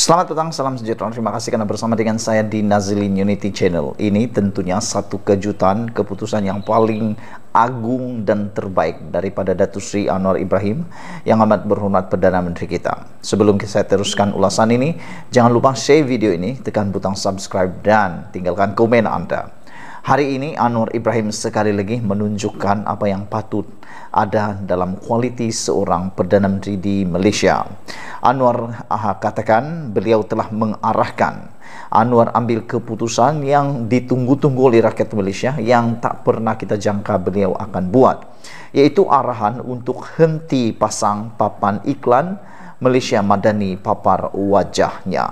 Selamat petang, salam sejahtera. Terima kasih karena bersama dengan saya di Nazilin Unity Channel. Ini tentunya satu kejutan, keputusan yang paling agung dan terbaik daripada Datuk Seri Anwar Ibrahim yang amat berhormat Perdana Menteri kita. Sebelum saya teruskan ulasan ini, jangan lupa share video ini, tekan butang subscribe dan tinggalkan komen Anda. Hari ini Anwar Ibrahim sekali lagi menunjukkan apa yang patut ada dalam kualiti seorang Perdana Menteri di Malaysia. Anwar katakan beliau telah mengarahkan. Anwar ambil keputusan yang ditunggu-tunggu oleh rakyat Malaysia yang tak pernah kita jangka beliau akan buat, yaitu arahan untuk henti pasang papan iklan Malaysia Madani papar wajahnya.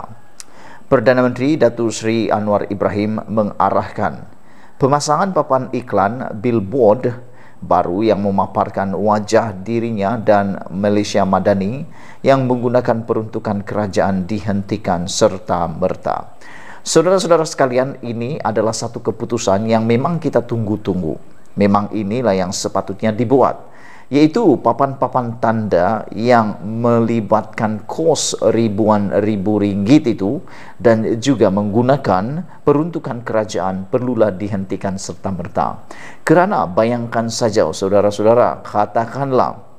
Perdana Menteri Datuk Seri Anwar Ibrahim mengarahkan pemasangan papan iklan billboard baru yang memaparkan wajah dirinya dan Malaysia Madani yang menggunakan peruntukan kerajaan dihentikan serta-merta. Saudara-saudara sekalian, ini adalah satu keputusan yang memang kita tunggu-tunggu. Memang inilah yang sepatutnya dibuat, yaitu papan-papan tanda yang melibatkan kos ribuan ribu ringgit itu dan juga menggunakan peruntukan kerajaan perlulah dihentikan serta-merta. Kerana bayangkan saja saudara-saudara, katakanlah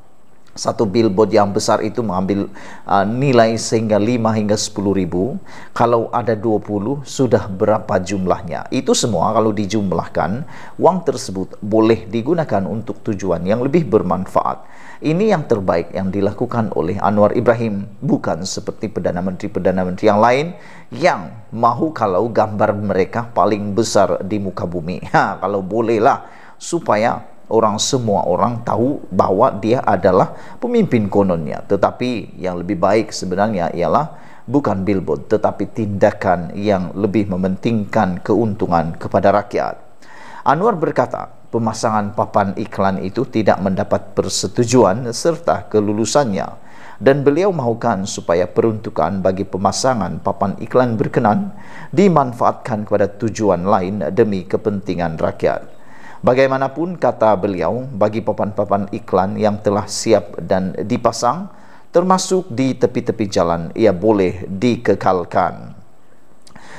satu billboard yang besar itu mengambil nilai sehingga 5 hingga 10 ribu. Kalau ada 20, sudah berapa jumlahnya? Itu semua kalau dijumlahkan, uang tersebut boleh digunakan untuk tujuan yang lebih bermanfaat. Ini yang terbaik yang dilakukan oleh Anwar Ibrahim, bukan seperti Perdana Menteri yang lain yang mahu kalau gambar mereka paling besar di muka bumi. Kalau bolehlah supaya semua orang tahu bahwa dia adalah pemimpin kononnya. Tetapi yang lebih baik sebenarnya ialah bukan billboard, tetapi tindakan yang lebih mementingkan keuntungan kepada rakyat. Anwar berkata, pemasangan papan iklan itu tidak mendapat persetujuan serta kelulusannya, dan beliau mahukan supaya peruntukan bagi pemasangan papan iklan berkenan dimanfaatkan kepada tujuan lain demi kepentingan rakyat. Bagaimanapun, kata beliau, bagi papan-papan iklan yang telah siap dan dipasang, termasuk di tepi-tepi jalan, ia boleh dikekalkan.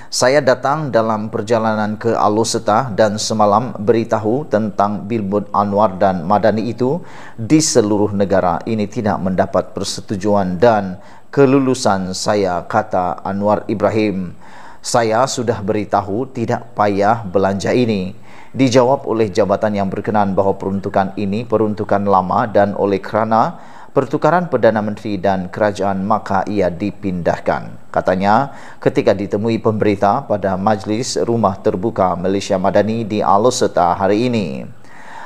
Saya datang dalam perjalanan ke Alor dan semalam beritahu tentang billboard Anwar dan Madani itu di seluruh negara. Ini tidak mendapat persetujuan dan kelulusan saya, kata Anwar Ibrahim. Saya sudah beritahu tidak payah belanja ini. Dijawab oleh jabatan yang berkenan bahawa peruntukan ini peruntukan lama dan oleh kerana pertukaran Perdana Menteri dan kerajaan maka ia dipindahkan. Katanya ketika ditemui pemberita pada Majlis Rumah Terbuka Malaysia Madani di Alor hari ini.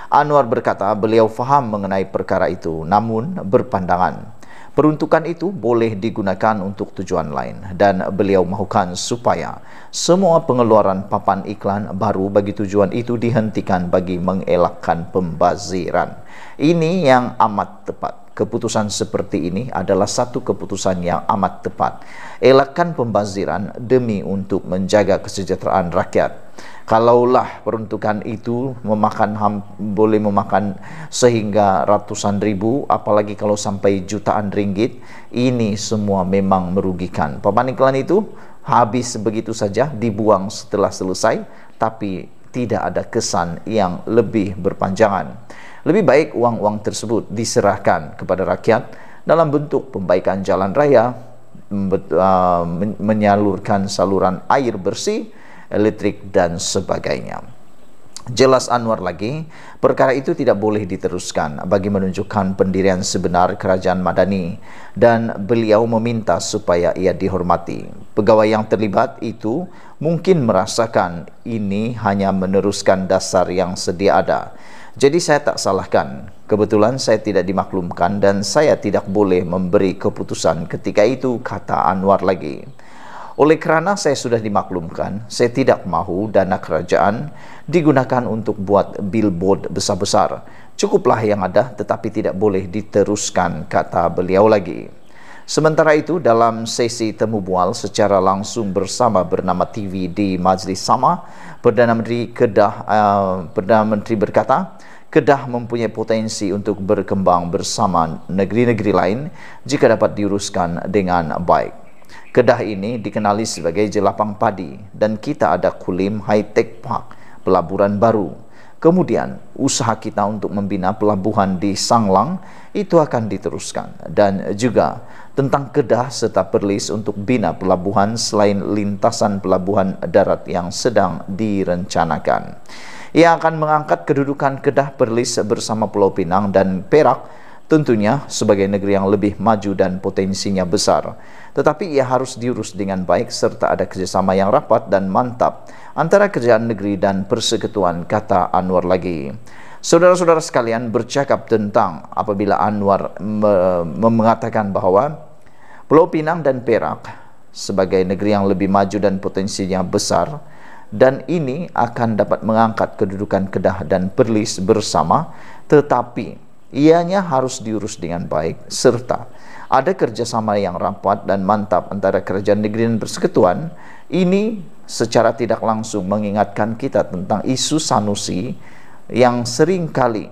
Anwar berkata beliau faham mengenai perkara itu, namun berpandangan peruntukan itu boleh digunakan untuk tujuan lain, dan beliau mahukan supaya semua pengeluaran papan iklan baru bagi tujuan itu dihentikan bagi mengelakkan pembaziran. Ini yang amat tepat. Keputusan seperti ini adalah satu keputusan yang amat tepat. Elakkan pembaziran demi untuk menjaga kesejahteraan rakyat. Kalaulah peruntukan itu boleh memakan sehingga ratusan ribu, apalagi kalau sampai jutaan ringgit, ini semua memang merugikan. Papan iklan itu habis begitu saja, dibuang setelah selesai, tapi tidak ada kesan yang lebih berpanjangan. Lebih baik uang-uang tersebut diserahkan kepada rakyat dalam bentuk pembaikan jalan raya, menyalurkan saluran air bersih, elektrik dan sebagainya. Jelas Anwar lagi, perkara itu tidak boleh diteruskan bagi menunjukkan pendirian sebenar kerajaan Madani, dan beliau meminta supaya ia dihormati. Pegawai yang terlibat itu mungkin merasakan ini hanya meneruskan dasar yang sedia ada. Jadi saya tak salahkan. Kebetulan saya tidak dimaklumkan dan saya tidak boleh memberi keputusan ketika itu, kata Anwar lagi. Oleh kerana saya sudah dimaklumkan, saya tidak mahu dana kerajaan digunakan untuk buat billboard besar-besar. Cukuplah yang ada, tetapi tidak boleh diteruskan, kata beliau lagi. Sementara itu, dalam sesi temu bual secara langsung bersama bernama TV di Majlis sama, Perdana Menteri berkata, Kedah mempunyai potensi untuk berkembang bersama negeri-negeri lain jika dapat diuruskan dengan baik. Kedah ini dikenali sebagai Jelapang Padi dan kita ada Kulim High Tech Park, pelaburan baru. Kemudian usaha kita untuk membina pelabuhan di Sanglang itu akan diteruskan, dan juga tentang Kedah serta Perlis untuk bina pelabuhan selain lintasan pelabuhan darat yang sedang direncanakan. Ia akan mengangkat kedudukan Kedah, Perlis bersama Pulau Pinang dan Perak tentunya sebagai negeri yang lebih maju dan potensinya besar. Tetapi ia harus diurus dengan baik serta ada kerjasama yang rapat dan mantap antara kerajaan negeri dan persekutuan, kata Anwar lagi. Saudara-saudara sekalian, bercakap tentang apabila Anwar mengatakan bahwa Pulau Pinang dan Perak sebagai negeri yang lebih maju dan potensinya besar, dan ini akan dapat mengangkat kedudukan Kedah dan Perlis bersama, tetapi ianya harus diurus dengan baik serta ada kerjasama yang rapat dan mantap antara kerajaan negeri dan persekutuan. Ini secara tidak langsung mengingatkan kita tentang isu Sanusi yang sering kali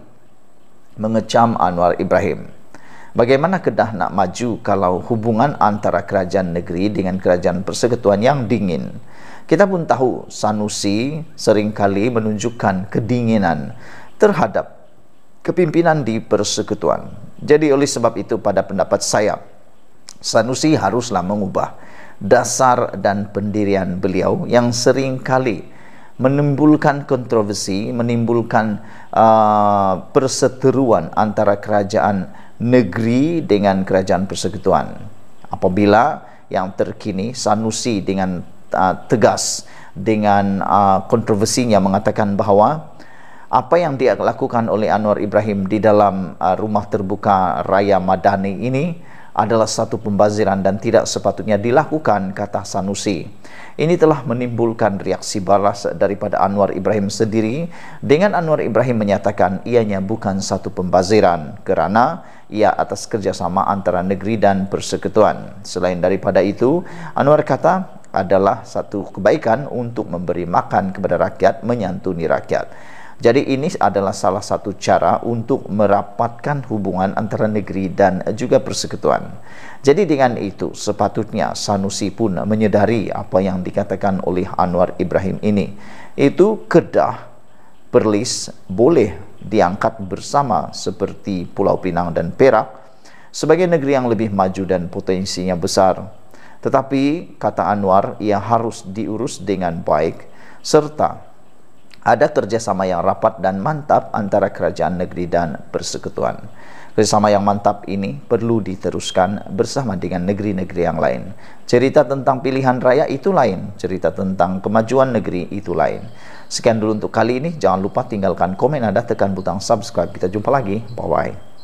mengecam Anwar Ibrahim. Bagaimana Kedah nak maju kalau hubungan antara kerajaan negeri dengan kerajaan persekutuan yang dingin? Kita pun tahu Sanusi seringkali menunjukkan kedinginan terhadap kepimpinan di persekutuan. Jadi oleh sebab itu, pada pendapat saya, Sanusi haruslah mengubah dasar dan pendirian beliau yang seringkali menimbulkan kontroversi, menimbulkan perseteruan antara kerajaan negeri dengan kerajaan persekutuan. Apabila yang terkini Sanusi dengan tegas dengan kontroversinya mengatakan bahwa apa yang dia lakukan oleh Anwar Ibrahim di dalam rumah terbuka Raya Madani ini adalah satu pembaziran dan tidak sepatutnya dilakukan, kata Sanusi. Ini telah menimbulkan reaksi balas daripada Anwar Ibrahim sendiri, dengan Anwar Ibrahim menyatakan ianya bukan satu pembaziran kerana ia atas kerjasama antara negeri dan persekutuan. Selain daripada itu, Anwar kata adalah satu kebaikan untuk memberi makan kepada rakyat, menyantuni rakyat. Jadi ini adalah salah satu cara untuk merapatkan hubungan antara negeri dan juga persekutuan. Jadi dengan itu sepatutnya Sanusi pun menyedari apa yang dikatakan oleh Anwar Ibrahim ini. Itu Kedah, Perlis boleh diangkat bersama seperti Pulau Pinang dan Perak sebagai negeri yang lebih maju dan potensinya besar. Tetapi kata Anwar, ia harus diurus dengan baik serta ada kerjasama yang rapat dan mantap antara kerajaan negeri dan persekutuan. Kerjasama yang mantap ini perlu diteruskan bersama dengan negeri-negeri yang lain. Cerita tentang pilihan raya itu lain, cerita tentang kemajuan negeri itu lain. Sekian dulu untuk kali ini. Jangan lupa tinggalkan komen Anda, tekan butang subscribe. Kita jumpa lagi. Bye-bye.